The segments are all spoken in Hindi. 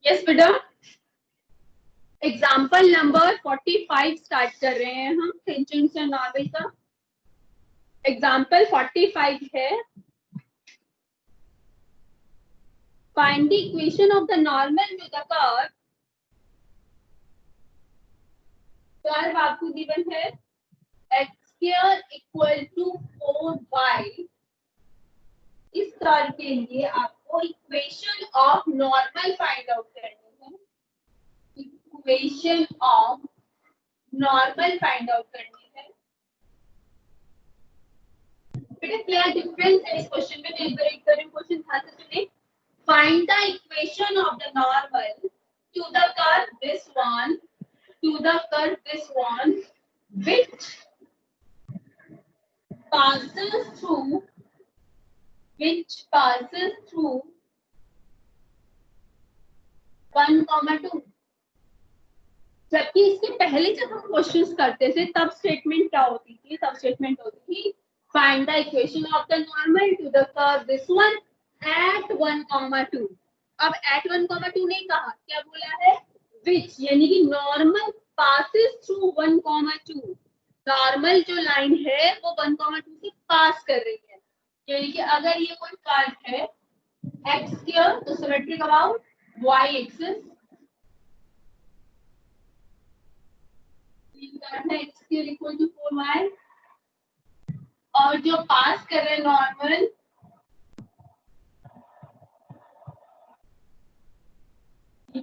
यस बेटा, एग्जाम्पल नंबर 45 स्टार्ट कर रहे हैं हम टेंजेंट एंड नॉर्मल का। एग्जाम्पल 45 है, find the equation of the normal to the curve. Curve आपको गिवन है x square equal to 4y। इस कर्व के लिए आपको equation of normal find out करनी है। Equation of normal find out करनी है। बेटा क्या डिफरेंस है इस क्वेश्चन में? मैं एक बार एक करें क्वेश्चन ध्यान से सुनिए। Find the equation of the normal to the curve this one, to the curve this one which passes through 1,2। जबकि इसके पहले जब हम क्वेश्चंस करते थे तब स्टेटमेंट क्या होती थी? तब स्टेटमेंट होती थी find the equation of the normal to the curve this one at 1,2। अब एट 1,2 नहीं कहा, क्या बोला है? विच, यानी कि नॉर्मल पासिस थ्रू 1,2। नॉर्मल जो लाइन है वो 1,2 से पास कर रही है। यानी कि अगर ये कोई कर्व है एक्स स्क्वायर तो symmetric about y axis, x square equal to 4y, और जो पास कर रहे हैं नॉर्मल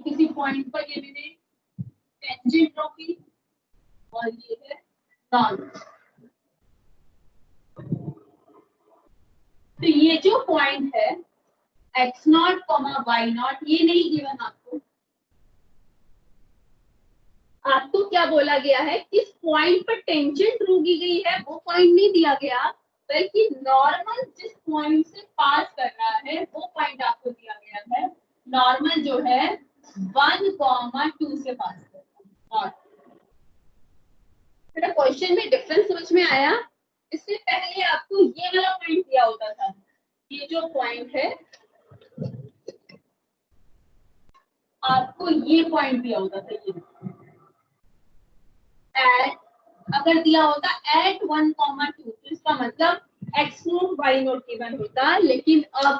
किसी पॉइंट पर ये मैंने टेंजेंट ड्रॉ की और ये है नॉर्मल। तो ये जो पॉइंट है x0, y0 ये नहीं गिवन आपको। आपको क्या बोला गया है? किस पॉइंट पर टेंजेंट ड्रॉ की गई है वो पॉइंट नहीं दिया गया, बल्कि नॉर्मल जिस पॉइंट से पास कर रहा है वो पॉइंट आपको दिया गया है। नॉर्मल जो है 1,2 से पास कर रहा है। क्वेश्चन में डिफरेंस समझ में आया? इससे पहले आपको ये वाला पॉइंट दिया होता था, ये जो पॉइंट है आपको ये पॉइंट दिया होता था, ये एट, अगर दिया होता एट 1,2 तो इसका मतलब x0 y0 गिवन होता, लेकिन अब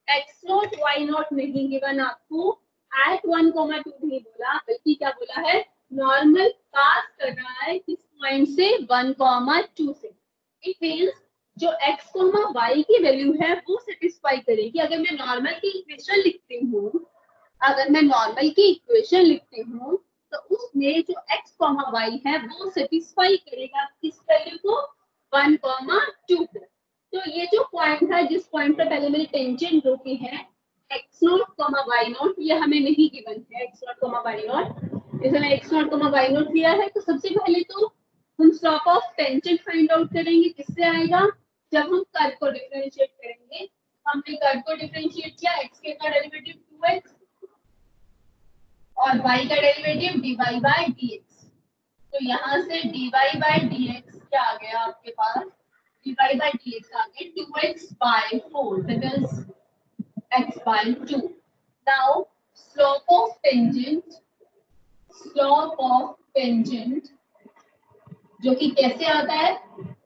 x0 y0 नहीं गिवन आपको, एट 1,2 नहीं बोला, बल्कि क्या बोला है? नॉर्मल पास कर रहा है किस पॉइंट से? 1,2 से। इट मींस जो x, y की वैल्यू है वो सेटिस्फाई करेगी। अगर मैं नॉर्मल की इक्वेशन लिखती हूँ, तो उसमें जो x, y है वो सेटिस्फाई करेगा किस वैल्यू को? 1,2 को। तो ये जो पॉइंट है, जिस पॉइंट पर पहले मैंने टेंजेंट ड्रॉ की है x0, y0, ये हमें नहीं गिवन है x0, y0। इसमें x0, y0 दिया है, तो सबसे पहले तो हम slope of tangent find out करेंगे। किससे आएगा? जब हम कर्व को डिफरेंशिएट करेंगे। हमने कर्व को डिफरेंशिएट किया, x के का डेरिवेटिव 2x और y का डेरिवेटिव dy बाय dx। तो यहाँ से dy बाय dx क्या आ गया आपके पास? dy बाय dx आ गया 2x by 4, that is x by 2. Now slope of tangent जो कि कैसे आता है?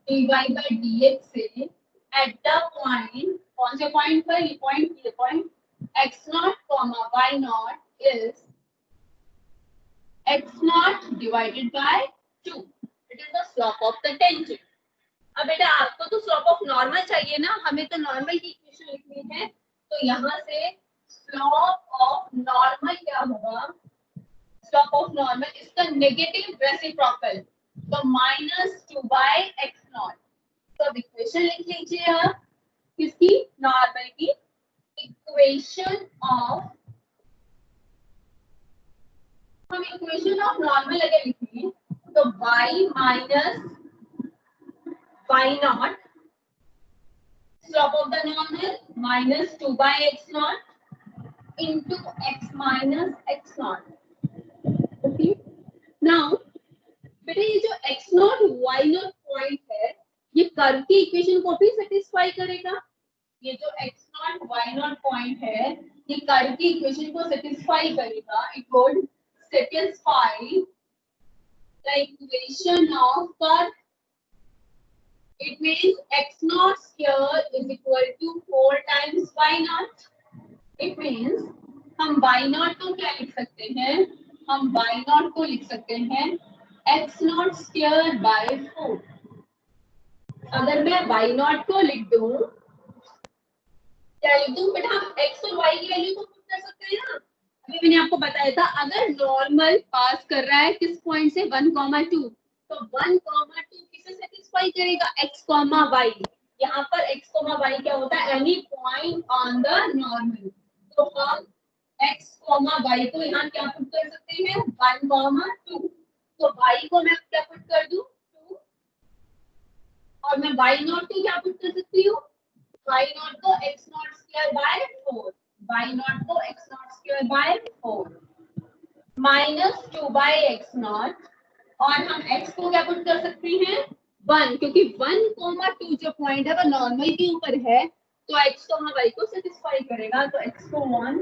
dy बाय dx से एट द पॉइंट, कौन से पॉइंट पर? ये point x0, y0 is x0 divided by 2. It is the slope of the tangent. अब बेटा आपको तो स्लोप ऑफ नॉर्मल चाहिए ना, हमें तो नॉर्मल की इक्वेशन लिखनी है। तो यहाँ से स्लोप ऑफ नॉर्मल क्या होगा? स्लोप ऑफ नॉर्मल इसका नेगेटिव रेसिप्रोकल, तो -2 by x0। तो अब इक्वेशन लिख लीजिए आप किसकी? नॉर्मल की। इक्वेशन ऑफ, हम इक्वेशन ऑफ नॉर्मल अगर लिखें तो y minus y0, slope of the normal -2 by x0 into x minus x0। Okay, now बेटा ये जो x0 y0 पॉइंट है ये कर्व की इक्वेशन को भी सेटिस्फाई करेगा। ये जो x naught y not point है ये कर्व की इक्वेशन को सेटिस्फाई करेगा. It would satisfy the equation of curve. It means x naught square is equal to 4 times y naught. It means हम y naught को क्या लिख सकते हैं? हम y naught को लिख सकते हैं x naught square by 4. अगर मैं y naught को लिख दूं, क्या लिख दूं बेटा? हम x और y की वैल्यू को पुट कर सकते हैं ना. अभी मैंने आपको बताया था अगर नॉर्मल पास कर रहा है किस पॉइंट से 1, 2, तो 1, 2 किसे सेटिस्फाई करेगा? x, y. यहाँ पर x, y क्या होता है? Any point on the normal. तो हम x, y को यहाँ क्या पुट कर सकते हैं? 1, 2. तो y को मैं क्या पुट कर दूं? 2. और मैं y नॉट को क्या पुट कर सकती हूँ? y नॉट को x naught square by 4. y naught को x naught square by 4 minus 2 by x naught. और हम x को क्या पुट कर सकते हैं? 1, क्योंकि 1, 2 जो पॉइंट है वो नॉर्मल के ऊपर है तो x, y को सेटिस्फाई करेगा. तो x को 1.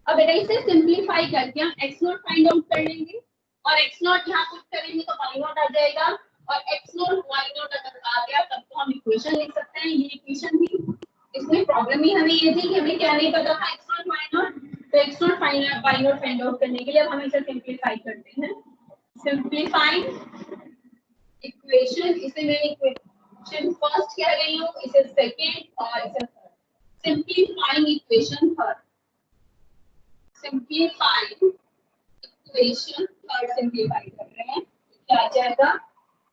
अब बेटा इसे सिंपलीफाई करके हम x नॉट फाइंड आउट कर लेंगे और x नॉट यहाँ पुट करेंगे तो y नॉट आ जाएगा. और x नॉट y नॉट अगर आ गया तब तो हम इक्वेशन लिख सकते हैं. ये इक्वेशन थी. इसमें प्रॉब्लम ही हमें ये थी कि हमें क्या नहीं पता था x नॉट y नॉट. तो x naught y not find out करने के लिए अब हम इसे सिंपलीफाई करते हैं. सिंपलीफाइंग इक्वेशन, इसे मैं इक्वेशन फर्स्ट कह रही हूँ, इसे सेकंड और इसे third. Simplifying equation third. Simplifying equation third simplify कर रहे हैं. क्या आ जाएगा?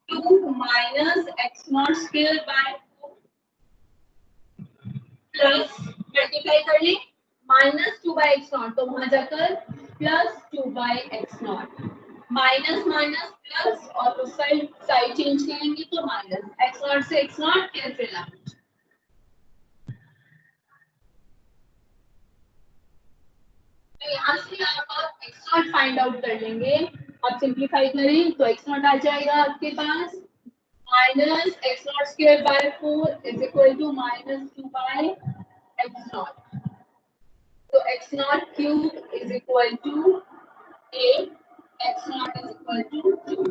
2 minus x not square by 4 plus multiply कर ले माइनस 2 बाय एक्स नॉट तो वहां जाकर plus 2 by x naught. Minus minus plus और उस साइड चेंज करेंगे तो माइनस. एक्स नॉट से एक्स नॉट कैंसिल आउट. तो यहाँ से आप एक्स नॉट फाइंड आउट कर लेंगे. आप सिंपलीफाई करें तो एक्स नॉट आ जाएगा आपके पास minus x not square by 4 is equal to minus 2 by x naught. तो x naught cube is equal to 8. X naught is equal to 2.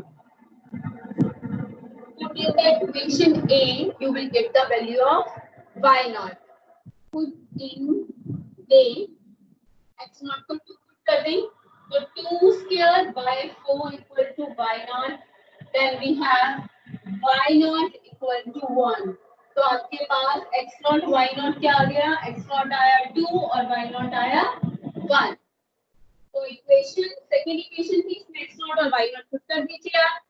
Put in the equation A, you will get the value of y naught. Put in A, x naught को 2 put कर दें तो 2 square by 4 equal to y naught. Then we have y naught equal to 1. तो आपके पास x naught y naught क्या आ गया? x naught आया 2 और y naught आया 1. तो इक्वेशन सेकेंड इक्वेशन थी इसमें x naught और y naught पुट कर दीजिए आप.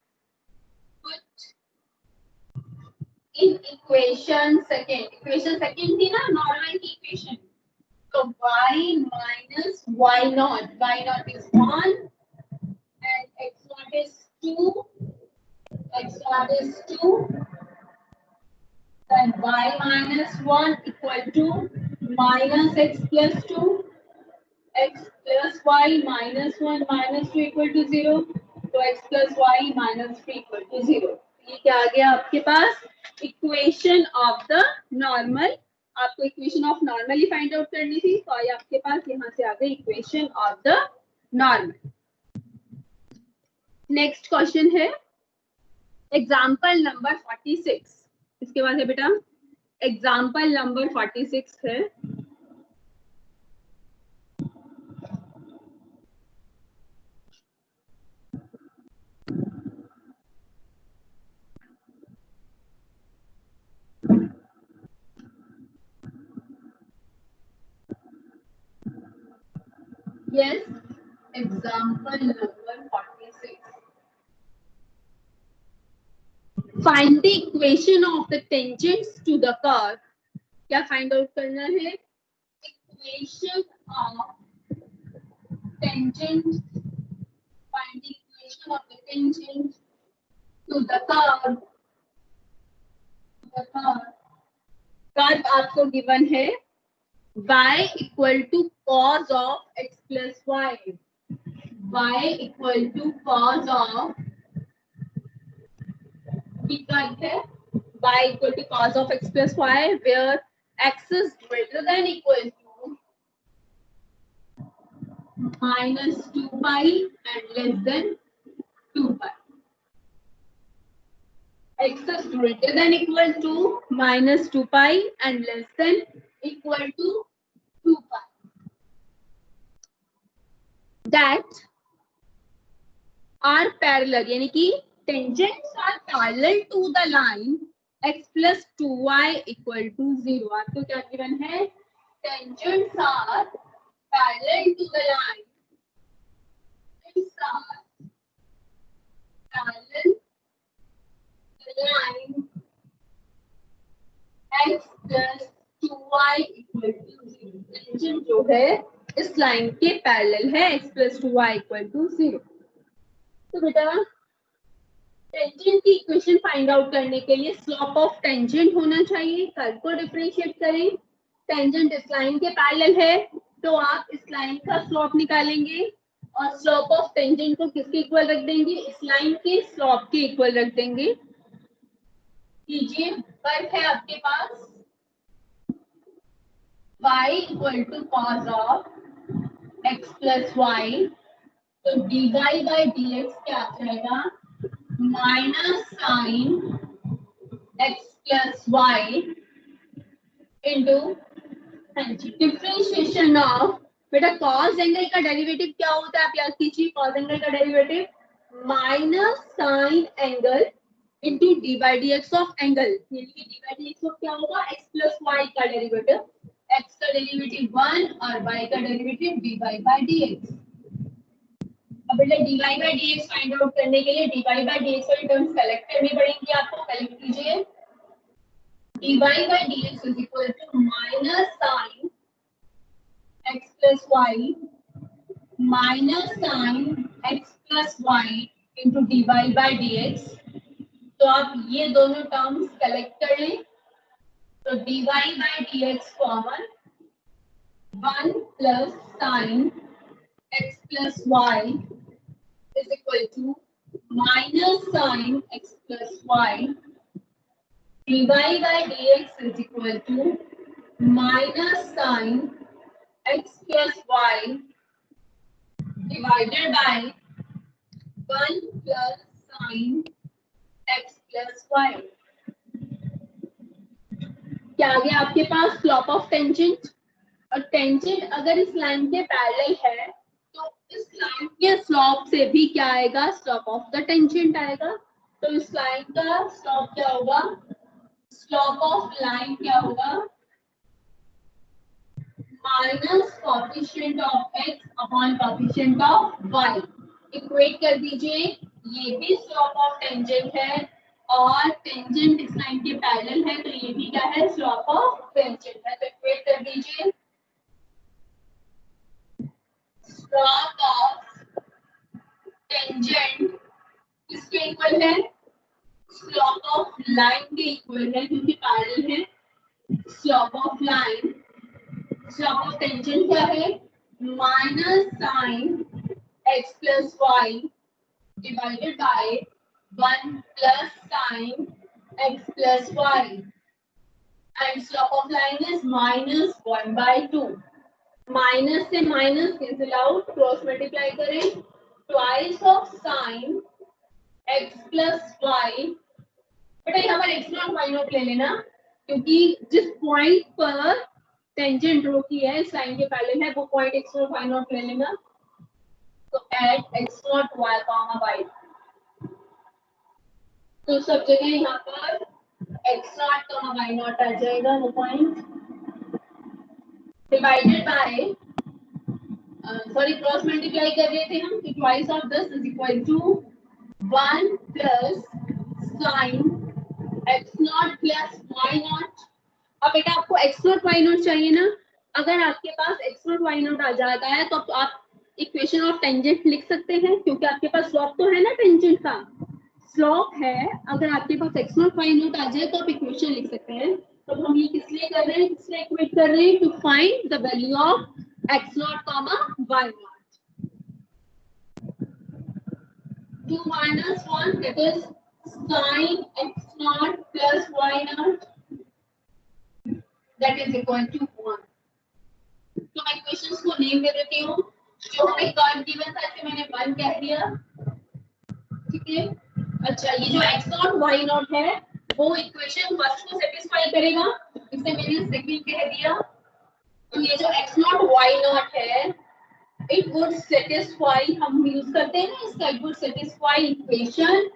In equation second थी ना नॉर्मल की इक्वेशन. तो y minus y naught is 1 and x naught is 2. X naught is 2 and y minus 1 equal to minus x plus 2. X plus y minus 1 minus 2 equal to 0. तो x plus y minus 3 equal to 0. ये क्या आ गया आपके पास? Equation of the normal. आपको इक्वेशन ऑफ नॉर्मल ही फाइंड आउट करनी थी तो ये आपके पास यहाँ से आ गई equation of the normal. Next question है एग्जाम्पल नंबर 46. इसके बाद है बेटा एग्जाम्पल नंबर 46 है. Yes, example number 46. Find the equation of the tangents to the curve. क्या find out करना है? Equation of tangent. Find the equation of the tangent to the curve. Curve आपको given है y equal to cos of x plus y. Y equal to cos of की कर्व है y equal to cos of x plus y, where x is greater than equal to minus 2 pi and less than 2 pi. X is greater than equal to minus 2 pi and less than equal to 2 pi. That are parallel, यानी कि tangents are parallel to the line x plus 2y equal to 0. आपको क्या गिवन है? Tangents are parallel to the line x are parallel to the line x plus 2y equal to 0. Tangent जो है इस लाइन के पैरेलल है x plus 2y equal to 0. तो बेटा टेंजेंट की इक्वेशन फाइंड आउट करने के लिए स्लोप ऑफ टेंजेंट होना चाहिए. कर्व को डिफरेंशिएट करें. टेंजेंट इस लाइन के पैरेलल है तो आप इस लाइन का स्लोप निकालेंगे और स्लोप ऑफ टेंजेंट को किसके इक्वल रख देंगे? इस लाइन के स्लोप के इक्वल रख देंगे. कीजिए, वर्क है आपके पास y equal to cos of x plus y, तो dy बाई dx क्या आ जाएगा? Minus sine x plus y into differentiation of. बेटा कॉस एंगल का डेरिवेटिव क्या होता है? आप याद कीजिए, कॉस एंगल का derivative minus sine angle into D by D x of angle, यानी कि D by D x of क्या होगा? x प्लस वाई का डेरिवेटिव. x का डेरिवेटिव 1 और y का डेरिवेटिव dy बाई dx. अब बेटा dy by dx find out करने के लिए dy बाई dx वाली टर्म्स कलेक्ट करनी पड़ेंगी. आपको कलेक्ट कीजिए. dy by dx is equal to minus sine x plus y minus sine x plus y into dy by dx. तो आप ये दोनों टर्म्स कलेक्ट कर लें. तो dy by dx common 1 plus sine x plus y is equal to minus sin x plus y. dy by dx is equal to minus sin x plus y divided by 1 plus sin x plus y. क्या आ गया आपके पास? Slope of tangent. और टेंजेंट अगर इस लाइन के पैरेलल है तो इस लाइन के स्लोप से भी क्या आएगा? स्लोप ऑफ द टेंजेंट आएगा. तो इस लाइन का स्लोप क्या होगा? स्लोप ऑफ लाइन क्या होगा? Minus coefficient of x upon coefficient of y. Equate कर दीजिए. ये भी स्लोप ऑफ टेंजेंट है और टेंजेंट इस लाइन के पैरेलल है, तो ये भी क्या है? स्लोप ऑफ टेंजेंट है. तो इक्वेट कर दीजिए. स्लोप ऑफ टेंजेंट किसके इक्वल है? स्लोप ऑफ लाइन के इक्वल है क्योंकि पैरेलल है. Slope of line, slope of tangent क्या है? Minus sine x plus y divided by 1 plus sine x plus y. And slope of line is minus 1 by 2. Minus से minus cancel out, cross multiply करें. Twice of sine x plus y. बेटा यहाँ पर x नॉट y नॉट ले लेना क्योंकि जिस पॉइंट पर टेंजेंट ड्रॉ की है इस लाइन के पैरेलल है वो point x naught y naught ले लेना. तो at x naught y comma y. तो सब जगह यहाँ पर x naught comma y naught आ जाएगा वो point. Divided by sorry cross multiply कर रहे थे हम. तो twice of this is equal to 1 plus sine x naught plus y naught. अब बेटा आपको x नॉट y नॉट चाहिए ना. अगर आपके पास x नॉट y नॉट आ जाता है तो आप इक्वेशन ऑफ टेंजेंट लिख सकते हैं क्योंकि आपके पास स्लोप तो है ना, टेंजेंट का स्लोप है. अगर आपके पास x नॉट y नॉट आ जाए तो आप इक्वेशन लिख सकते हैं. तो हम ये किस लिए कर रहे हैं? किस लिए इक्वेट कर रहे हैं? To find the value of x naught comma y naught. 2 minus 1 that is sin x naught plus y naught that is equal to 1. तो मैं क्वेश्चंस को नेम दे देती हूँ. जो हमें कर्व गिवन था कि मैंने 1 कह दिया. ठीक है. अच्छा, ये जो x naught y naught है वो इक्वेशन फर्स्ट को सेटिस्फाई करेगा, इसे मैंने सेकंड कह दिया. तो ये जो x naught y naught है it would satisfy, हम यूज करते हैं ना इसका, it would satisfy equation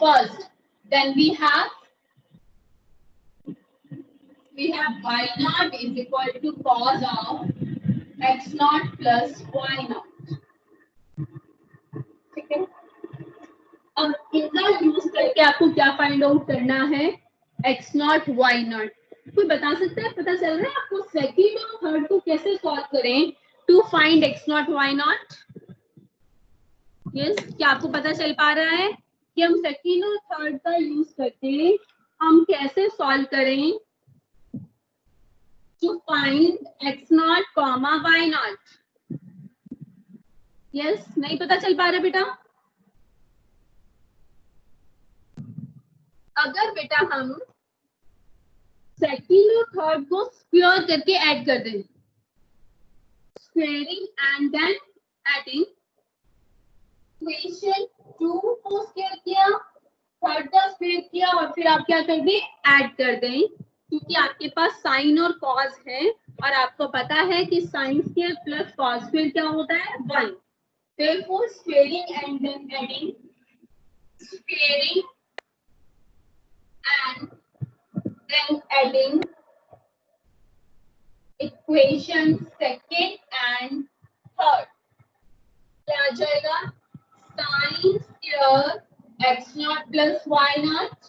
first. Then we have y naught is equal to cos of x naught plus y naught. ठीक है. अब इनका यूज करके आपको क्या फाइंड आउट करना है? x naught y naught. कोई बता सकता है, पता चल रहा है आपको सेकंड और थर्ड को कैसे सॉल्व करें to find x naught y naught? Yes, क्या आपको पता चल पा रहा है कि हम सेकंड और थर्ड का यूज करके हम कैसे सॉल्व करें to find x naught comma y naught? Yes, नहीं पता चल पा रहा बेटा? अगर बेटा हम सेकंड और थर्ड को स्क्वायर करके ऐड कर दें, squaring and then adding, equation 2 को स्क्वायर किया, थर्ड का स्क्वायर किया और फिर आप क्या कर दें? ऐड कर दें, क्योंकि आपके पास साइन और कॉस है और आपको पता है कि sine square plus cos square क्या होता है? 1. Therefore, squaring and then adding, squaring and then adding equation second and third. क्या आ जाएगा? sin square x naught plus y naught.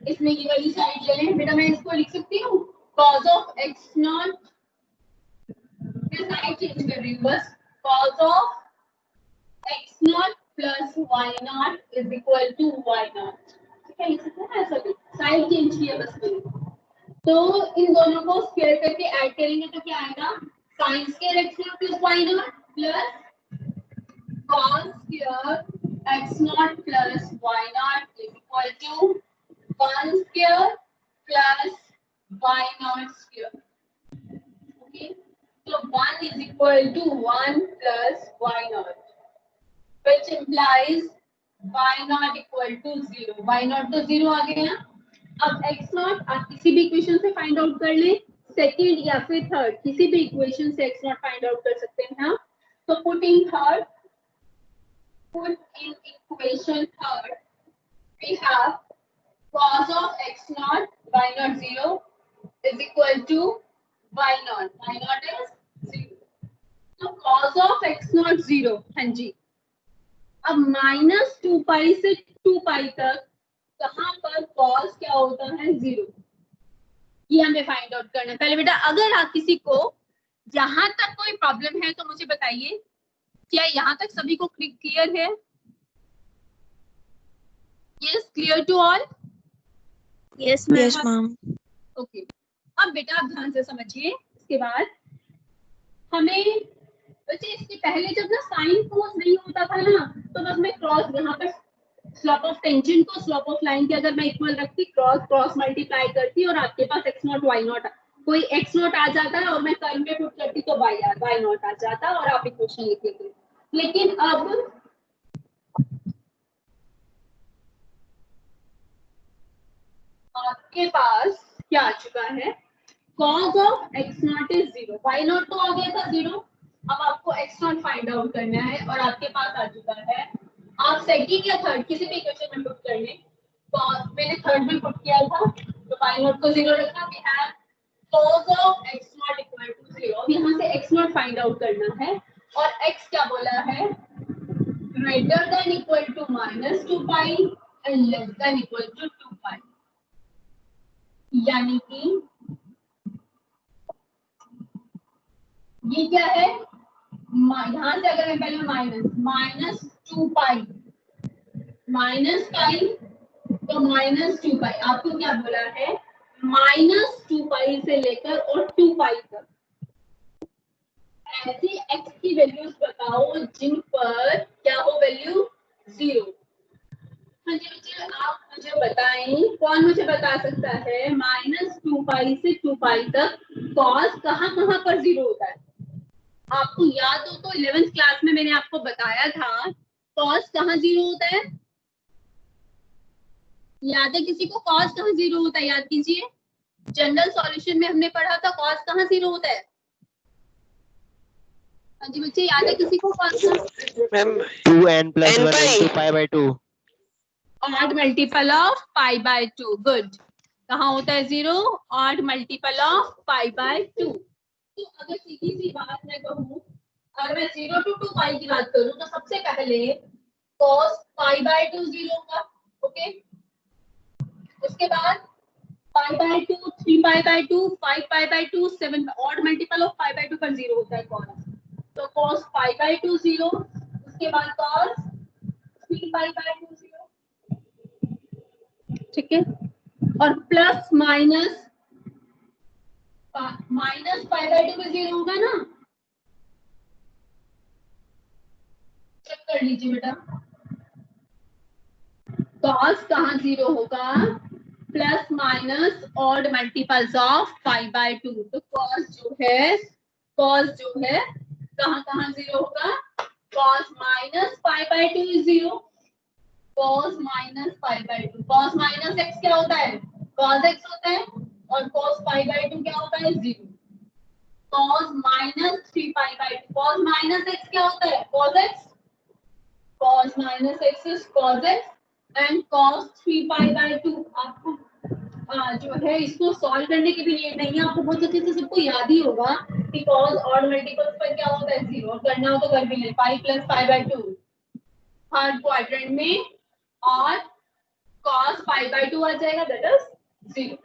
इसमें ये वाली साइड ले लें बेटा, मैं इसको लिख सकती हूँ cos of x naught. मैं साइड चेंज कर रही हूँ बस. cos of x naught plus y naught is equal to y naught. ठीक है, लिख सकते हैं ऐसा भी, साइड चेंज किया बस मैंने. तो इन दोनों को स्क्वायर करके ऐड करेंगे तो क्या आएगा? sin square x naught plus y naught plus cos square x naught plus y naught is equal to 1 square plus y naught square. Okay, so 1 is equal to 1 plus y naught, which implies y naught equal to 0. y naught तो 0 आ गया. अब x naught आप किसी भी इक्वेशन से फाइंड आउट कर ले, सेकंड या फिर थर्ड, किसी भी इक्वेशन से x naught फाइंड आउट कर सकते हैं हम. तो put in equation third we have cos of x naught y naught 0 is equal to y naught. y naught is 0. तो cos of x naught 0. हाँ जी. अब -2π से 2π तक कहां पर cos क्या होता है? 0. ये हमें फाइंड आउट करना है. पहले बेटा अगर आप किसी को यहां तक कोई प्रॉब्लम है तो मुझे बताइए, क्या यहां तक सभी को क्लियर है? Yes, clear to all? Yes ma'am. Okay. अब बेटा आप ध्यान से समझिए. इसके बाद हमें बच्चे इसके पहले जब ना साइन कोस नहीं होता था ना, तो बस मैं क्रॉस यहाँ पर स्लोप ऑफ टेंजेंट को स्लोप ऑफ लाइन के अगर मैं इक्वल रखती, क्रॉस मल्टीप्लाई करती और आपके पास x नॉट y नॉट, कोई x नॉट आ जाता है और मैं कर्व में पुट करती तो y नॉट आ जाता और आप इक्वेशन लिख लेते. लेकिन अब आपके पास क्या आ चुका है? cos of x naught is 0. y naught तो आ गया था 0. अब आपको x naught फाइंड आउट करना है और आपके पास आ चुका है. आप सेकंड या थर्ड किसी भी इक्वेशन में पुट कर लें. तो मैंने थर्ड में पुट किया था तो y naught को 0 रखा. We have cos of x naught equal to 0. अब यहाँ से x naught फाइंड आउट करना है और x क्या बोला है? greater than equal to -2π and less than equal to 2π. यानी कि ये क्या है? यहाँ से अगर मैं पहले -2π तो -2π, आपको क्या बोला है? -2π से लेकर और 2π तक ऐसी x की वैल्यूज बताओ जिन पर क्या हो? वैल्यू 0. हाँ जी बच्चे, आप मुझे बताएं, कौन मुझे बता सकता है -2 पाई से 2 पाई तक कॉस कहाँ कहाँ पर जीरो होता है? आपको याद हो तो 11th क्लास में मैंने आपको बताया था कॉस कहाँ जीरो होता है? याद है किसी को कॉस कहाँ जीरो होता है? याद कीजिए, जनरल सॉल्यूशन में हमने पढ़ा था कॉस कहाँ जीरो होता है। हाँ जी बच्चे, याद है किसी को कॉस का? Ma'am 2n plus 1 into pi by 2. Odd multiple of pi by 2। Good. कहाँ होता है zero? Odd multiple of pi by 2। तो अगर सीधी सी बात मैं कहूँ, अगर मैं 0 to 2 पाई की बात करूँ तो सबसे पहले cos पाई बाय 2 जीरो होगा। ओके, उसके बाद पाई by 2, 3 pi by 2, 5 pi by 2, 7 odd multiple of pi by 2 पर जीरो होता है cos। तो cos पाई बाय 2 जीरो, उसके बाद cos 3 पाई बाय 2 जीरो। ठीक है, और प्लस माइनस पाई बाय 2 पे जीरो होगा ना? चेक कर लीजिए बेटा, cos कहाँ जीरो होगा? Plus minus odd multiples of pi by 2। तो cos जो है कहाँ कहाँ जीरो होगा? cos minus pi by 2 is zero, cos minus pi by 2। cos minus x क्या होता है? cos x होता है, और cos पाई बाय 2 क्या होता है? Zero. cos minus 3 pi by 2, cos minus x क्या होता है? cos x, cos minus x is cos x and cos 3 pi by 2। आपको जो है इसको सॉल्व करने की भी नीड नहीं है, आपको बहुत अच्छे से सबको याद ही होगा कि cos ऑड मल्टीपल्स पर क्या होता है? जीरो। और करना हो तो कर भी ले, पाई plus pi by 2 third quadrant में, और cos पाई बाय 2 आ जाएगा, दैट इज जीरो।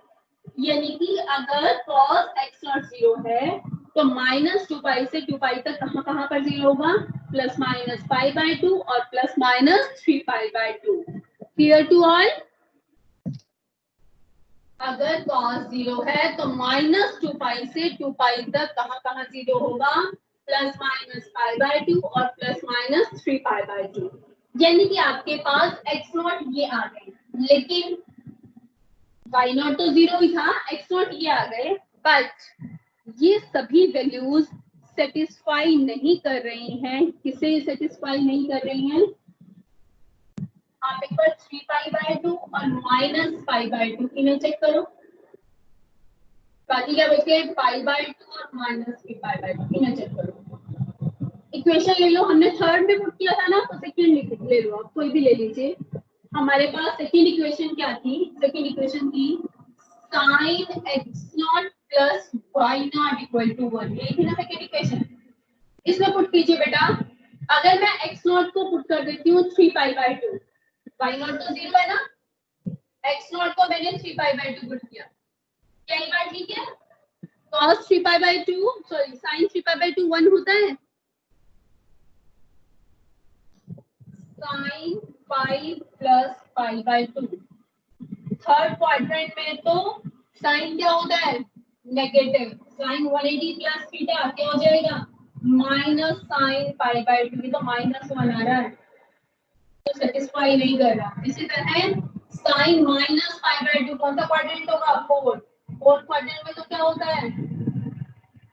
यानी कि अगर cos x नॉट जीरो है तो -2 पाई से 2 पाई तक कहाँ कहाँ पर जीरो होगा? प्लस माइनस पाई बाय 2 और plus minus 3 pi by 2। Clear to all? अगर cos जीरो है तो -2 पाई से 2 पाई तक कहाँ कहाँ जीरो होगा? प्लस माइनस पाई बाय 2 और प्लस माइनस 3 पाई बाय 2। यानी कि आपके पास x नॉट ये आ गए, लेकिन y नॉट तो जीरो ही था, x नॉट ये आ गए, बट ये सभी वैल्यूज सेटिस्फाई नहीं कर रही हैं। किसे सेटिस्फाई नहीं कर रही हैं? आप एक बार 3 पाई बाय 2 और माइनस पाई बाय 2 इन्हें चेक करो। बाकी क्या बचे? पाई बाय 2 और माइनस 3 पाई बाय 2 इन्हें चेक करो। इक्वेशन ले लो, हमने थर्ड में पुट किया था ना, तो सेकंड ले लो, आप कोई भी ले लीजिए। हमारे पास सेकंड इक्वेशन क्या थी? सेकंड इक्वेशन थी sin x naught plus y naught equal to 1। यही थी ना सेकंड इक्वेशन? इसमें पुट कीजिए बेटा। अगर मैं x नॉट को पुट कर देती हूँ 3 पाई बाय 2, y नॉट तो जीरो है ना, x नॉट को मैंने 3 पाई बाय 2 पुट किया, क्या ये बात ठीक है? cos 3 pi by 2 sorry sin 3 pi by 2 1 होता है, sin pi plus pi by 2। Third quadrant में तो साइन क्या होता है? नेगेटिव। साइन 180 प्लस थीटा क्या हो जाएगा? Minus sine pi by 2। तो -1 आ रहा है, तो सेटिस्फाई नहीं कर रहा। इसी तरह साइन माइनस पाई बाय 2 कौन सा क्वाड्रेंट होगा? फोर्थ। फोर्थ क्वाड्रेंट में तो क्या होता है?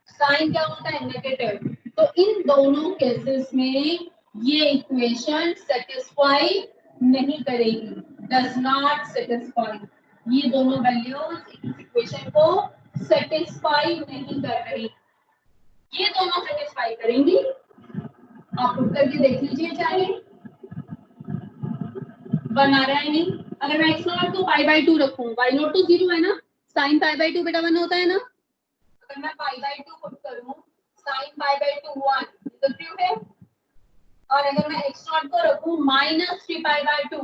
साइन क्या होता है? नेगेटिव। तो इन दोनों केसेस में ये इक्वेशन सेटिस्फाई नहीं करेगी, डज नॉट सेटिस्फाई। ये दोनों वैल्यूज इस इक्वेशन को सेटिस्फाई नहीं कर रही, ये दोनों सेटिस्फाई करेंगी। आप उठ करके देख लीजिए, चाहे बना रहा है नहीं। अगर मैं x नॉट को पाई बाय 2 रखूं, y नॉट तो जीरो है ना, साइन पाई बाय 2 बेटा 1 होता है ना। अगर मैं पाई बाय 2 पुट करूं, sin पाई बाय 2 1, तो ट्रू है। और अगर मैं x नॉट को रखूं -3 pi by 2,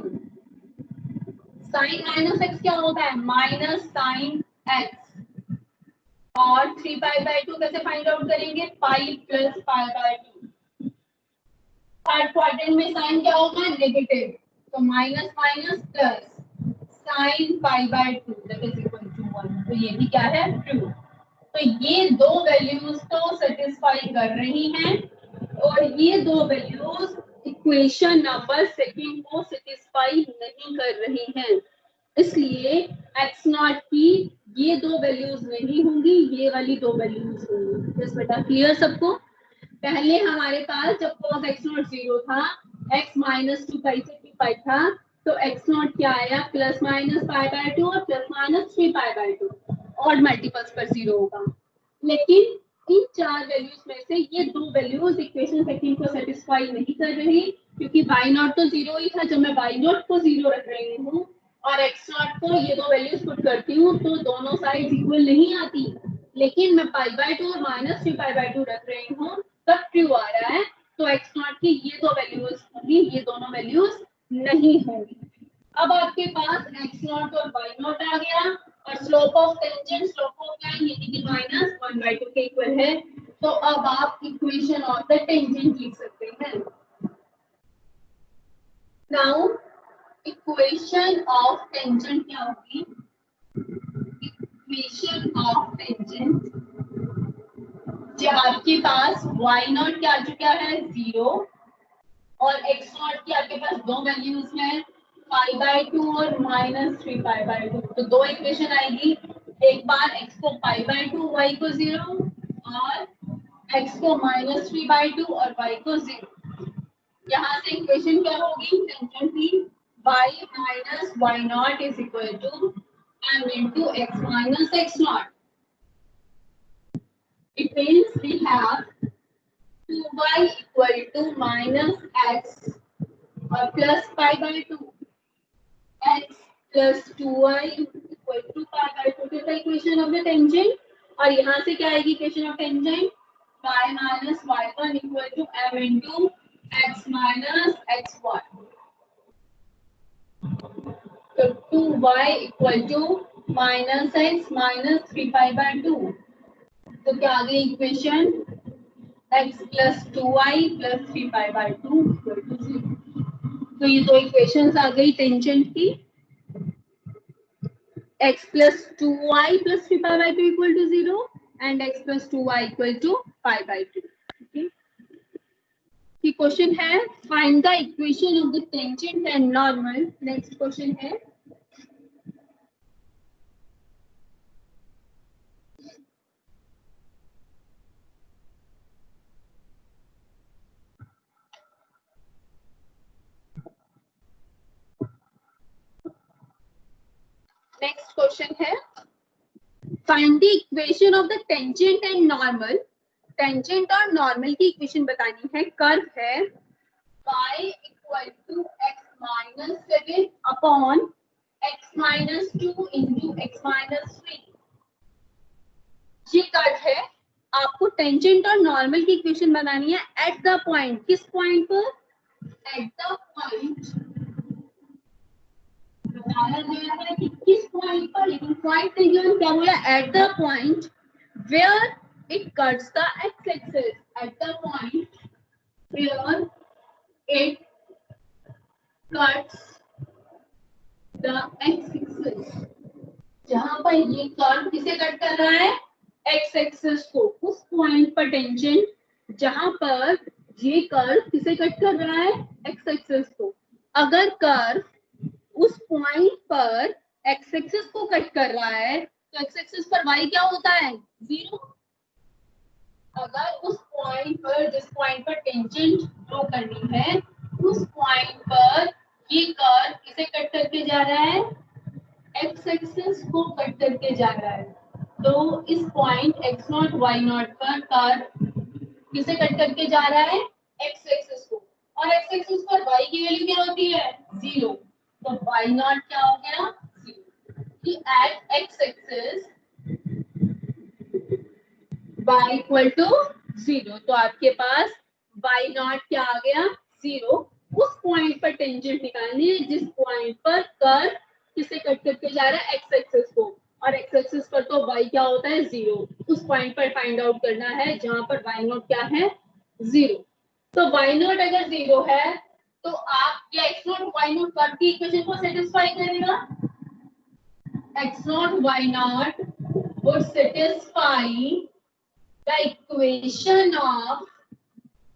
sin minus x क्या होता है? Minus sin x। और 3 पाई बाय 2 कैसे फाइंड आउट करेंगे? Pi plus pi by 2। Third quadrant में साइन क्या होगा? नेगेटिव, तो minus minus plus sin pi by 2 that is equal to 1। तो ये भी क्या है? ट्रू। तो ये दो वैल्यूज तो सेटिस्फाई कर रही हैं, और ये दो वैल्यूज इक्वेशन नंबर सेकंड को सेटिस्फाई नहीं कर रही है, इसलिए x नॉट की ये दो वैल्यूज नहीं होंगी, ये वाली दो वैल्यूज होंगी। यस बेटा, क्लियर सबको? पहले हमारे पास जब cos x नॉट 0 था, x माइनस 2 पाई से 2 पाई था, तो x नॉट क्या आया, प्लस माइनस पाई बाय 2 और plus minus 3 pi by 2, odd multiples पर 0 होगा। लेकिन इन चार वैल्यूज में से ये दो वैल्यूज इक्वेशन सेकंड को सेटिस्फाई नहीं कर रही, क्योंकि y नॉट तो 0 ही था जब मैं y नॉट को 0 रख रही हूँ, और x नॉट को ये दो वैल्यूज पुट करती हूँ तो दोनों साइड इक्वल नहीं आती। लेकिन मैं पाई बाय 2 और माइनस 3 पाई बाय 2 रख रही हूँ, तब ट्रू आ रहा है, तो x नॉट की ये दो वैल्यूज होंगी, ये दोनों वैल्यूज नहीं होंगी। अब आपके पास x नॉट और y नॉट आ गया, और slope of tangent slope of line यानी कि माइनस 1/2 के इक्वल है, तो अब आप इक्वेशन ऑफ द टेंजेंट लिख सकते हैं। नाउ इक्वेशन ऑफ टेंजेंट क्या होगी? इक्वेशन ऑफ टेंजेंट, जब आपके पास y नॉट क्या आ चुका है 0 और x नॉट की आपके पास दो वैल्यूज हैं पाई बाय 2 और माइनस 3 पाई बाय 2, तो दो इक्वेशन आएगी, एक बार x को पाई बाय 2 y को 0 और x को माइनस 3 बाय 2 और y को 0। यहाँ से इक्वेशन क्या होगी? टेंजेंट की y minus y naught is equal to m into x minus x naught. It means we have 2y equal to minus x or plus pi by 2, x plus 2y equal to pi by 2 is the equation of the tangent. और यहाँ से क्या आएगी equation of tangent? y minus y1 equal to m into x minus x1. तो 2y equal to minus x minus 3 pi by 2. तो क्या आ गई equation? x plus 2y plus 3 pi by 2 equal to 0. तो ये दो इक्वेशंस आ गई टेंजेंट की, x plus 2y plus 3 pi by 2 equal to 0 and x plus 2y equal to pi by 2. Okay. ये क्वेश्चन है find the equation of the tangent and normal. Next question है find the equation of the tangent and normal. Tangent और नॉर्मल की इक्वेशन बतानी है। कर्व है y equal to x minus 7 upon x minus 2 into x minus 3। ये कर्व है, आपको टेंजेंट और नॉर्मल की इक्वेशन बनानी है एट द पॉइंट। किस पॉइंट पर? एट द पॉइंट बताया गया है कि किस पॉइंट पर, लेकिन पॉइंट नहीं गिवन, क्या बोला? At the point where it cuts the x-axis, at the point where it cuts the x-axis। जहां पर ये कर्व किसे कट कर रहा है? x-axis को। उस पॉइंट पर टेंजेंट जहां पर ये कर्व किसे कट कर रहा है? x-axis को। अगर कर्व उस पॉइंट पर x-axis को कट कर रहा है तो x-axis पर y क्या होता है? 0। अगर उस पॉइंट पर, जिस पॉइंट पर टेंजेंट ड्रॉ करनी है, उस पॉइंट पर ये कर्व किसे कट करके जा रहा है? एक्स एक्सिस को कट करके जा रहा है। तो इस point x naught y not पर कर्व किसे कट करके जा रहा है? एक्स एक्सिस को। और एक्स एक्सिस पर y की वैल्यू क्या होती है? 0। तो y नॉट क्या हो गया? 0। कि at x axis y equal to 0। तो आपके पास y नॉट क्या आ गया? 0। उस पॉइंट पर टेंजेंट निकालनी है जिस पॉइंट पर कर्व किसे कट करके जा रहा है? एक्स एक्सिस को। और एक्स एक्सिस पर तो y क्या होता है? 0। उस पॉइंट पर फाइंड आउट करना है जहां पर y नॉट क्या है? 0। तो y नॉट अगर 0 है तो आप क्या x naught y naught curve की इक्वेशन को सेटिस्फाई करेगा? x naught y naught would satisfy the equation of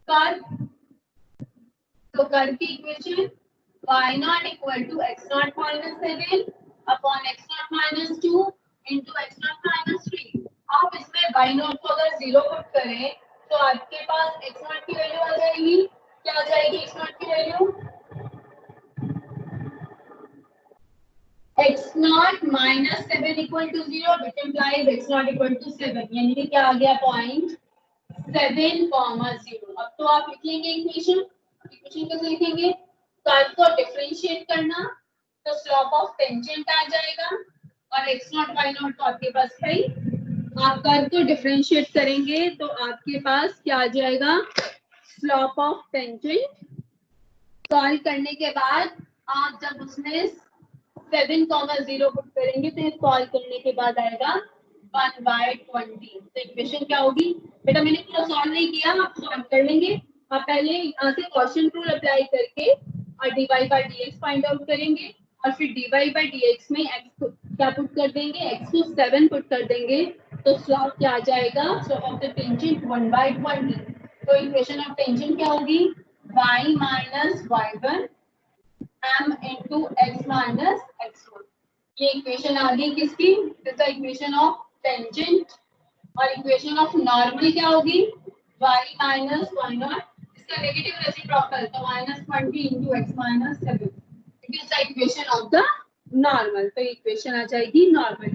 curve तो कर्व की equation y naught equal to x naught minus 7 upon x naught minus 2 into x naught minus 3। आप इसमें y नॉट को अगर 0 पुट करें तो आपके पास x नॉट की वैल्यू आ जाएगी। क्या आ जाएगी x नॉट की value? x naught minus 7 equal to 0 which implies x naught equal to 7, यानी कि क्या आ गया पॉइंट 7,0। अब तो आप लिखेंगे इक्वेशन कैसे लिखेंगे? कर्व को डिफरेंशिएट करना तो स्लोप ऑफ टेंजेंट आ जाएगा और x नॉट y नॉट तो आपके पास है ही। आप कर्व को डिफरेंशिएट करेंगे तो आपके पास क्या आ जाएगा? Slope of tangent. सॉल्व करने के बाद आप जब उसमें 7,0 पुट करेंगे तो सॉल्व करने के बाद आएगा 1/20। तो इक्वेशन क्या होगी? बेटा मैंने पूरा सॉल्व नहीं किया, आप सॉल्व कर लेंगे। आप पहले यहाँ से क्वेश्चन रूल अप्लाई करके और dy by dx find out करेंगे और फिर dy बाई dx में x को क्या पुट कर देंगे? x को 7 पुट कर देंगे तो स्लोप क्या आ जाएगा? Slope of the tangent 1/20। तो इक्वेशन ऑफ टेंजेंट क्या होगी? y minus y1 m into x minus x1। ये इक्वेशन आ गई किसकी? This the equation of tangent. और इक्वेशन ऑफ नॉर्मल क्या होगी? y माइनस y नॉट, इसका नेगेटिव रेसिप्रोकल तो -20 into x minus 7। It is the equation of the normal. तो इक्वेशन आ जाएगी नॉर्मल।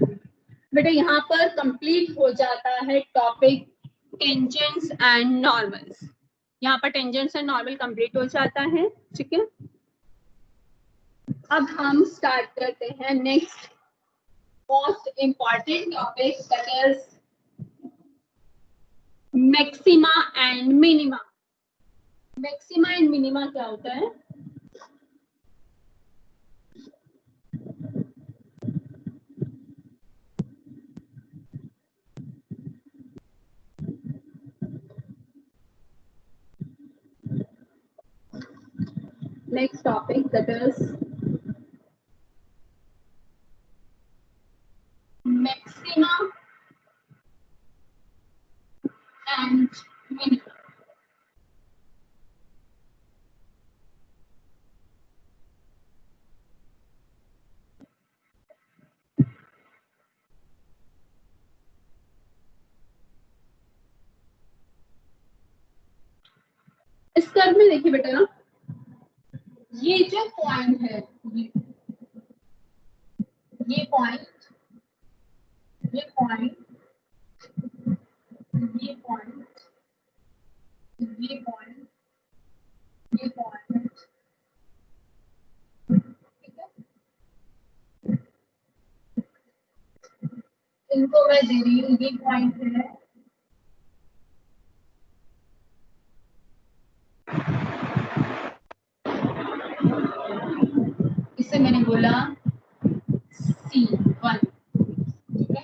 बेटा यहाँ पर कंप्लीट हो जाता है टॉपिक टेंजेंट्स एंड नॉर्मल्स। यहाँ पर टेंजेंट्स एंड नॉर्मल कंप्लीट हो जाता है, ठीक है। अब हम स्टार्ट करते हैं next most important topic that is maxima and minima. Maxima and minima क्या होता है? Next topic that is maxima and minima. इस कर्व में देखिए बेटा ना, ये जो पॉइंट है ये पॉइंट ये पॉइंट ये पॉइंट ये पॉइंट ये पॉइंट, ठीक है। इनको मैं दे रही हूँ, ये पॉइंट है, इसे मैंने बोला C1, ठीक है।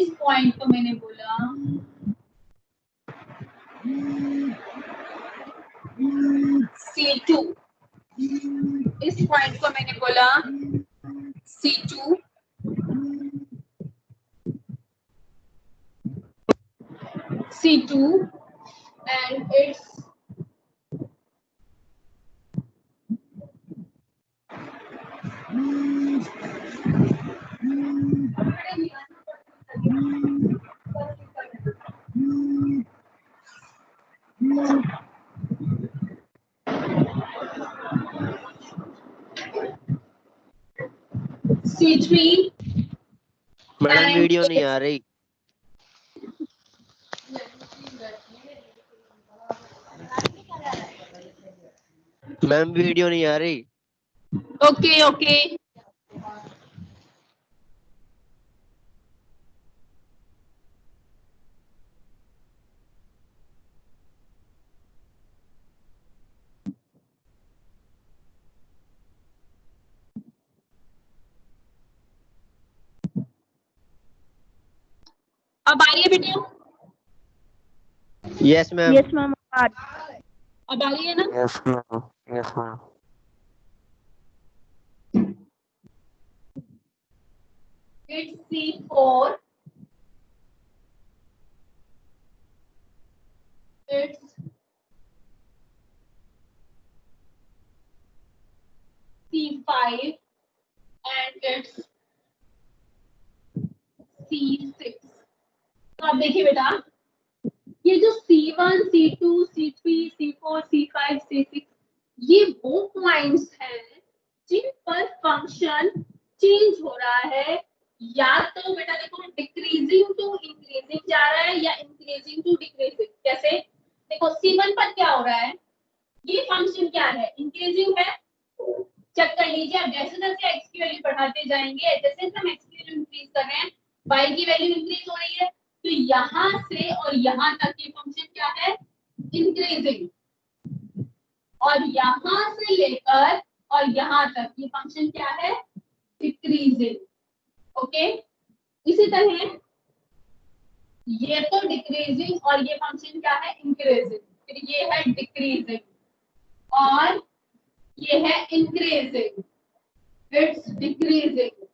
इस पॉइंट को मैंने बोला C2, इस पॉइंट को मैंने बोला C2, C2 and its C3 madam and video नहीं its आ रही। मैम वीडियो नहीं आ रही। Okay okay. अब आइए बेटा, यस मैम। Yes ma'am. अब आ रही है ना? Yes ma'am. Yes ma'am. It's C4, it's C6। तो आप देखिए बेटा, ये जो C1, C2, C3, C4, C5, C6 ये वो पॉइंट्स हैं जिन पर फंक्शन चेंज हो रहा है, या तो बेटा देखो डिक्रीजिंग टू इंक्रीजिंग जा रहा है या इंक्रीजिंग टू डिक्रीजिंग। कैसे? देखो C1 पर क्या हो रहा है, ये फंक्शन क्या है, इंक्रीजिंग है। चेक कर लीजिए, आप जैसे जैसे x की वैल्यू बढ़ाते जाएंगे, जैसे जैसे हम x की वैल्यू इंक्रीज कर रहे हैं, y की वैल्यू इंक्रीज हो रही है। तो यहाँ से और यहाँ तक ये फंक्शन क्या है, इंक्रीजिंग, और यहाँ से लेकर और यहाँ तक ये फंक्शन क्या है, डिक्रीजिंग। ओके, इसी तरह ये तो डिक्रीजिंग और ये फंक्शन क्या है, इंक्रीजिंग, फिर ये है डिक्रीजिंग और ये है इंक्रीजिंग, इट्स डिक्रीजिंग।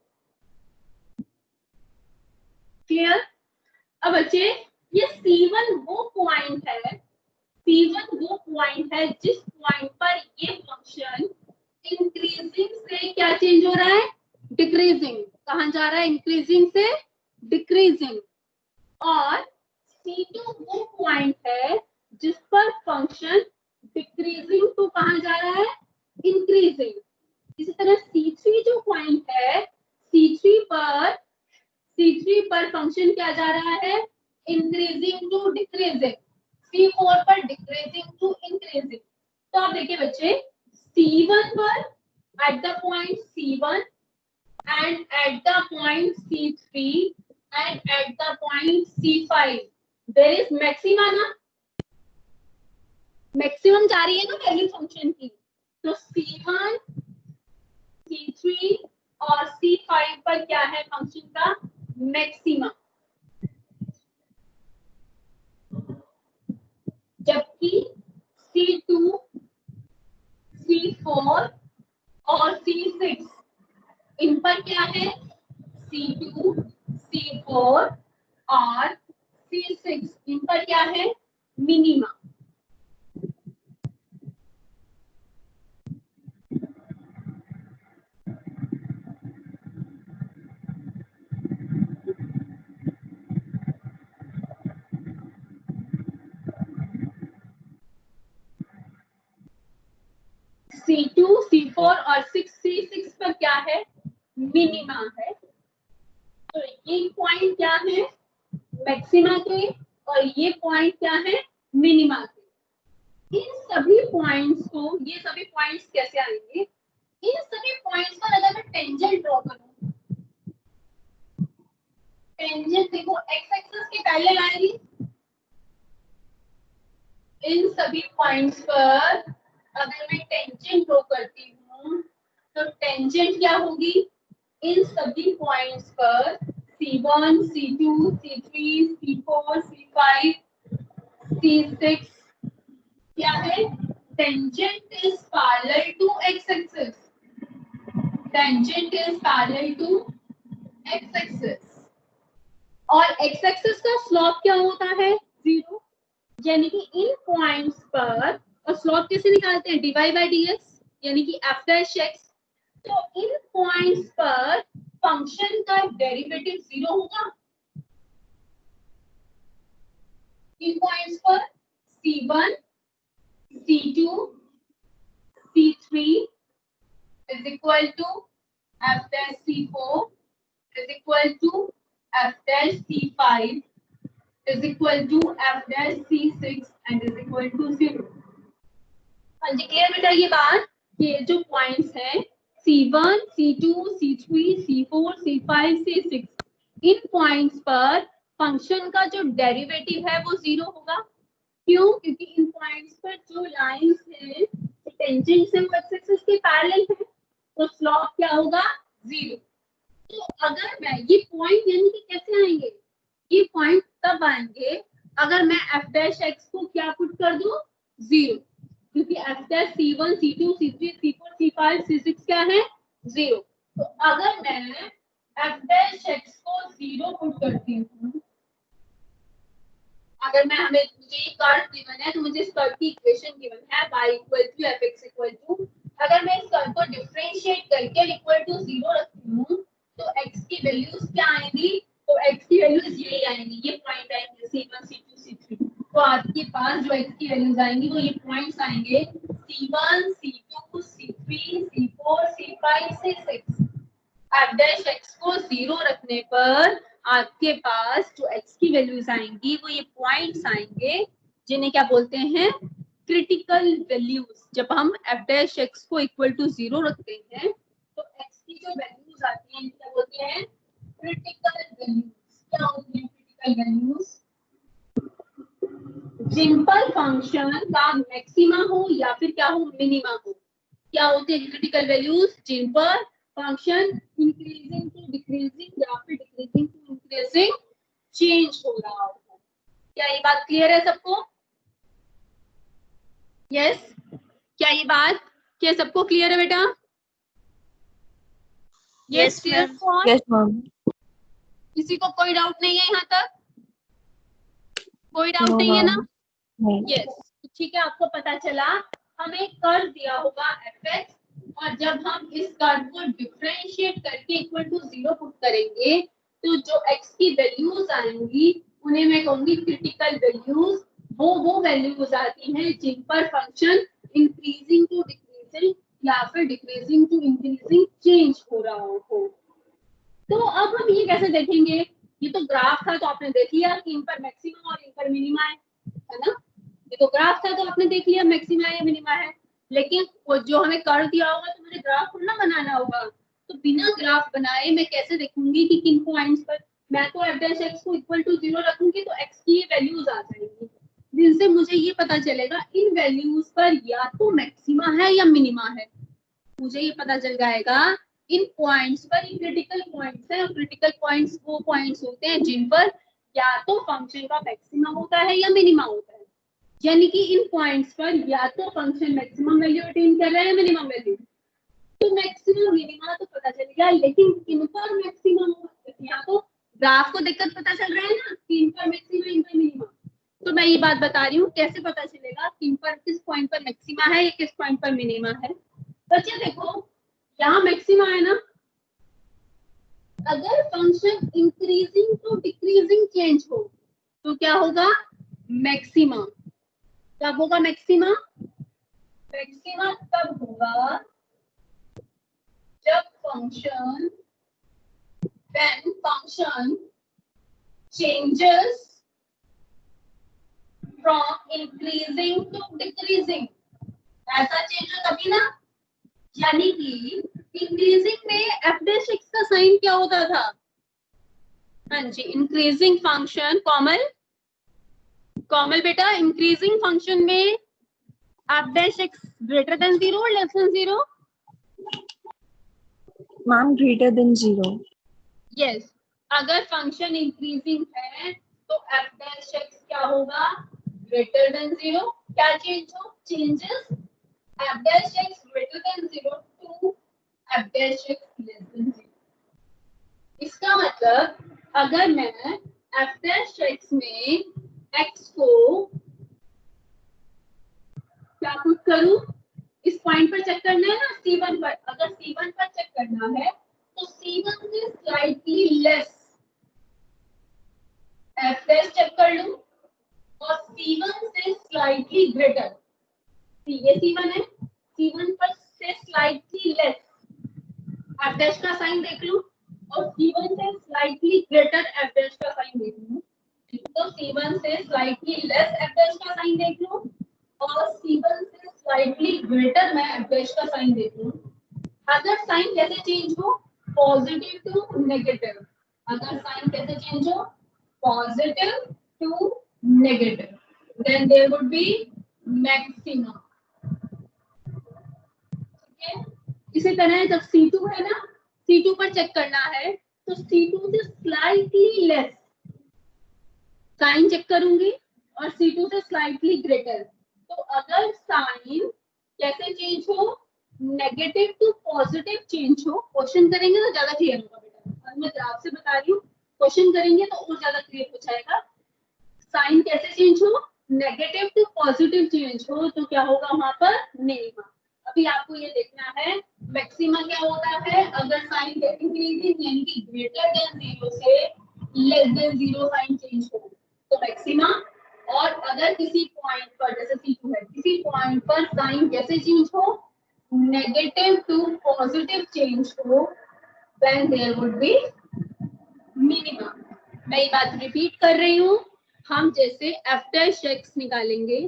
क्लियर? अब बच्चे ये C1 वो पॉइंट है, C1 वो पॉइंट है जिस पॉइंट पर ये फंक्शन इंक्रीजिंग से क्या चेंज हो रहा है, डिक्रीजिंग। कहां जा रहा है, इंक्रीजिंग से डिक्रीजिंग। और C2 वो पॉइंट है जिस पर फंक्शन डिक्रीजिंग टू कहां जा रहा है, इंक्रीजिंग। इसी तरह C3 जो पॉइंट है, C3 पर फंक्शन क्या जा रहा है, इंक्रीजिंग टू डिक्रीजिंग। C4 पर डिक्रीजिंग टू इंक्रीजिंग। तो आप देखिए बच्चे, C1 पर eight the point C1 and at the point C3 and at the point C5 there is maxima ना, मैक्सिमम जा रही है ना वैल्यू फंक्शन की। तो C1, C3 और C5 पर क्या है फंक्शन का मैक्सिमा, जबकि C2, C4 और C6 इन पर क्या है, C2, C4 और C6 इन पर क्या है, मिनिमा। C2, C4 और C6 पर क्या है, मिनिमा है। तो ये पॉइंट क्या है, मैक्सिमा के, और ये पॉइंट क्या है, मिनिमा के। इन सभी पॉइंट्स को, ये सभी पॉइंट्स कैसे आएंगे, इन सभी पॉइंट्स पर अगर मैं टेंजेंट ड्रॉ करूं, टेंजेंट देखो एक्स एक्सिस के पैरेलल आएगी। इन सभी पॉइंट्स पर अगर मैं टेंजेंट ड्रॉ करती हूँ तो टेंजेंट क्या होगी, इन सभी पॉइंट्स पर C1, C2, C3, C4, C5, C6 क्या है, tangent is parallel to x axis, tangent is parallel to x axis. और एक्स एक्सिस का स्लोप क्या होता है, 0। यानी कि इन पॉइंट्स पर, और स्लोप कैसे निकालते हैं, dy बाय dx, यानी कि f डैश x। तो इन पॉइंट्स पर फंक्शन का डेरिवेटिव 0 होगा। इन पॉइंट्स पर C1, C2, C3 is equal to f dash C4 is equal to f dash C5 is equal to f dash C6 and is equal to 0। हाँ जी, क्लियर बेटा ये बात, ये जो पॉइंट्स हैं C1, C2, C3, C4, C5, C6 इन पॉइंट्स पर फंक्शन का जो डेरिवेटिव है वो 0 होगा। क्यों? क्योंकि इन पॉइंट्स पर जो लाइंस हैं टेंजेंट से एक्स एक्सिस के पैरेलल है, तो स्लोप क्या होगा, 0। तो अगर मैं ये पॉइंट, यानी कि कैसे आएंगे, ये पॉइंट तब आएंगे अगर मैं f डैश x को क्या पुट कर दूं, 0, क्योंकि f dash C1, C2, C3, C4, C5, C6 क्या है, 0। तो अगर मैं f डैश x को 0 पुट करती हूँ, अगर मैं, हमें मुझे ये कर्व गिवन है तो मुझे इस कर्व की इक्वेशन गिवन है y equal to fx equal to, अगर मैं इस कर्व को डिफरेंशिएट करके इक्वल टू 0 रखती हूँ तो x की वैल्यूज क्या आएंगी, तो x की वैल्यूज यही आएंगी, ये पॉइंट आएंगे C1 C2 C3। तो आपके पास जो x की वैल्यूज आएंगी वो ये पॉइंट्स आएंगे C1 C2 C3 C4 C5 C6। आप डैश x को 0 रखने पर आपके पास जो x की वैल्यूज आएंगी वो ये पॉइंट्स आएंगे जिन्हें क्या बोलते हैं, क्रिटिकल वैल्यूज। जब हम f डैश x को इक्वल टू 0 रखते हैं तो x की जो वैल्यूज आती हैं क्या बोलते हैं, क्रिटिकल वैल्यूज। क्या होती है क्रिटिकल वैल्यूज, जिन पर फंक्शन का मैक्सिमा हो या फिर क्या हो, मिनिमा हो। क्या होते हैं क्रिटिकल वैल्यूज, जिन पर फंक्शन इंक्रीजिंग टू डिक्रीजिंग या फिर डिक्रीजिंग टू इंक्रीजिंग चेंज हो रहा हो। क्या ये बात क्लियर है सबको? यस क्या ये बात क्या सबको क्लियर है बेटा? Yes clear? Yes ma'am. किसी को कोई डाउट नहीं है यहाँ तक? कोई डाउट नहीं है ना? यस ठीक है, आपको पता चला हमें कर्व दिया होगा fx, और जब हम इस कर्व को डिफरेंशिएट करके इक्वल टू 0 पुट करेंगे तो जो x की वैल्यूज आएंगी उन्हें मैं कहूंगी क्रिटिकल वैल्यूज। वो वैल्यूज आती हैं जिन पर फंक्शन इंक्रीजिंग टू डिक्रीजिंग या फिर डिक्रीजिंग टू इंक्रीजिंग चेंज हो रहा हो। तो अब हम ये कैसे देखेंगे, ये तो ग्राफ था तो आपने देख लिया कि इन पर मैक्सिमम और इन पर मिनिमा है ना। ये तो ग्राफ था तो आपने देख लिया मैक्सिमा या मिनिमा है, लेकिन वो जो हमें कर दिया होगा तो मुझे ग्राफ थोड़ा बनाना होगा। तो बिना ग्राफ बनाए मैं कैसे देखूंगी कि किन पॉइंट्स पर, मैं तो f डैश x को इक्वल टू 0 रखूंगी तो x की ये वैल्यूज आ जाएंगी जिनसे मुझे ये पता चलेगा इन वैल्यूज पर या तो मैक्सिमा है या मिनिमा है। मुझे ये पता चल जाएगा इन पॉइंट्स पर, इन क्रिटिकल पॉइंट्स हैं, और क्रिटिकल पॉइंट्स वो पॉइंट्स होते हैं जिन पर या तो फंक्शन का मैक्सिमा होता है या मिनिमा होता है। यानी कि इन पॉइंट्स पर या तो फंक्शन मैक्सिमम वैल्यू अटेन कर रहा है मिनिमम वैल्यू, तो मैक्सिमम मिनिमा तो पता चलेगा, लेकिन किन पर मैक्सिमम, यहाँ तो ग्राफ को देखकर पता चल रहा है ना कि इन पर मैक्सिमम इन पर मिनिमम। तो मैं ये बात बता रही हूँ कैसे पता चलेगा किन पर किस पॉइंट पर मैक्सिमा है या किस पॉइंट पर मिनिमा है। बच्चे देखो यहाँ मैक्सिमा है ना, अगर function increasing to decreasing change हो तो क्या होगा, मैक्सिमा। कब होगा मैक्सिमा? मैक्सिमा तब होगा जब function when function changes from increasing to decreasing। ऐसा चेंज हो तभी ना, यानी कि इंक्रीजिंग में f डैश x का साइन क्या होता था? हाँ जी, इंक्रीजिंग फंक्शन, कोमल बेटा इंक्रीजिंग फंक्शन में f dash x greater than 0 और less than 0? Ma'am greater than 0। Yes, अगर फंक्शन इंक्रीजिंग है तो f डैश x क्या होगा, ग्रेटर देन 0। क्या चेंज हो, changes f dash x greater than 0 to f dash x less than 0। इसका मतलब अगर मैं f डैश x में x को क्या पुट करूं, इस पॉइंट पर चेक करना है ना C1 पर, अगर C1 पर चेक करना है तो C1 से slightly less f dash check कर लूं और C1 से स्लाइटली ग्रेटर, ये C1 है, C1 पर से स्लाइटली लेस f डैश का साइन देख लूं और C1 से स्लाइटली ग्रेटर f डैश का साइन देख लूं। तो C1 से स्लाइटली लेस f डैश का साइन देख लूं और C1 से स्लाइटली ग्रेटर मैं f डैश का साइन देख लूं। अगर साइन कैसे चेंज हो, पॉजिटिव टू नेगेटिव। अगर साइन कैसे चेंज हो, positive to negative, then there would be maximum. ठीक है, इसी तरह जब C2 है ना, C2 पर चेक करना है तो C2 से स्लाइटली लेस साइन चेक करूंगी और C2 से स्लाइटली ग्रेटर। तो अगर साइन कैसे चेंज हो, नेगेटिव टू पॉजिटिव चेंज हो, क्वेश्चन करेंगे तो ज्यादा क्लियर होगा बेटा। मैं ग्राफ से बता रही हूँ, क्वेश्चन करेंगे तो और ज्यादा क्लियर हो जाएगा। साइन कैसे चेंज हो, नेगेटिव टू पॉजिटिव चेंज हो तो क्या होगा वहां पर, मिनिमा। अभी आपको ये देखना है मैक्सिमा क्या होता है, अगर साइन इंक्रीजिंग यानी कि ग्रेटर देन 0 से लेस देन 0 साइन चेंज हो तो मैक्सिमा, और अगर किसी पॉइंट पर जैसे C2 है, किसी पॉइंट पर साइन कैसे चेंज हो, नेगेटिव टू पॉजिटिव चेंज हो, then there would be minimum. मैं ये बात रिपीट कर रही हूँ, हम जैसे f dash x निकालेंगे,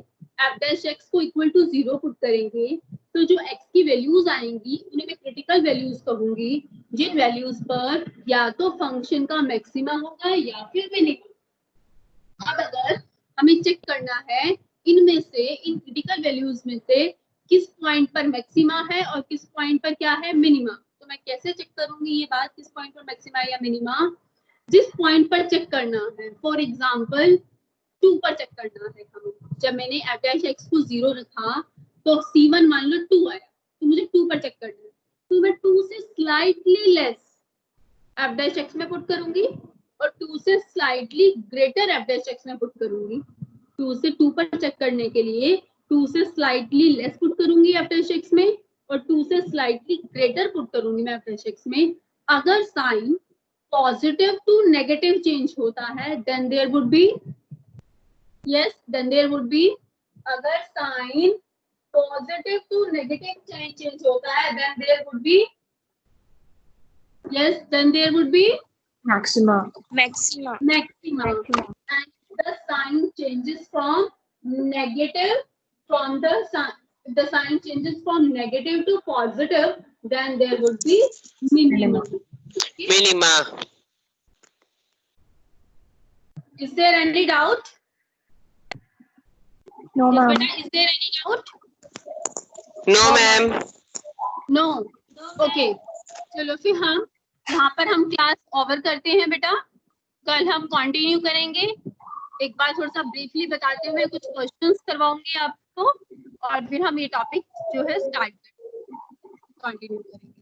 f dash x को इक्वल टू 0 पुट करेंगे, तो जो x की वैल्यूज आएंगी उन्हें मैं क्रिटिकल वैल्यूज कहूंगी, जिन वैल्यूज पर या तो फंक्शन का मैक्सिमा होगा या फिर मिनिमम। अब अगर हमें चेक करना है इनमें से, इन क्रिटिकल वैल्यूज में से किस पॉइंट पर मैक्सिमा है और किस पॉइंट पर क्या है मिनिमा, तो मैं कैसे चेक करूंगी ये बात, किस पॉइंट पर मैक्सिमा या मिनिमा, जिस पॉइंट पर चेक करना है, फॉर एग्जांपल 2 पर चेक करना है हमें। जब मैंने f dash x को 0 रखा तो C1 मान लो 2 आया, तो मुझे 2 पर चेक करना है, तो मैं 2 से slightly less f dash x में पुट करूंगी और 2 से slightly greater f dash x में पुट करूंगी। 2 से 2 पर चेक करने के लिए 2 से स्लाइटली लेस पुट करूंगी f dash x में और 2 से स्लाइटली ग्रेटर पुट करूंगी मैं f dash x में। अगर sign positive to negative change होता है then there would be, yes then there would be, अगर sign positive to negative change होता है then there would be, yes then there would be Maxima. maxima, Maxima. and the sign changes from negative, from the sign changes from negative to positive, then there would be minimum. Okay? Minima. Is there any doubt? No, Yes, ma'am. beta, is there any doubt? No, ma'am. No. Okay. चलो फिर हम यहाँ पर हम क्लास ओवर करते हैं बेटा, कल हम कंटिन्यू करेंगे। एक बार थोड़ा सा ब्रीफली बताते हुए कुछ क्वेश्चंस करवाऊंगी आपको और फिर हम ये टॉपिक जो है स्टार्ट कंटिन्यू करेंगे।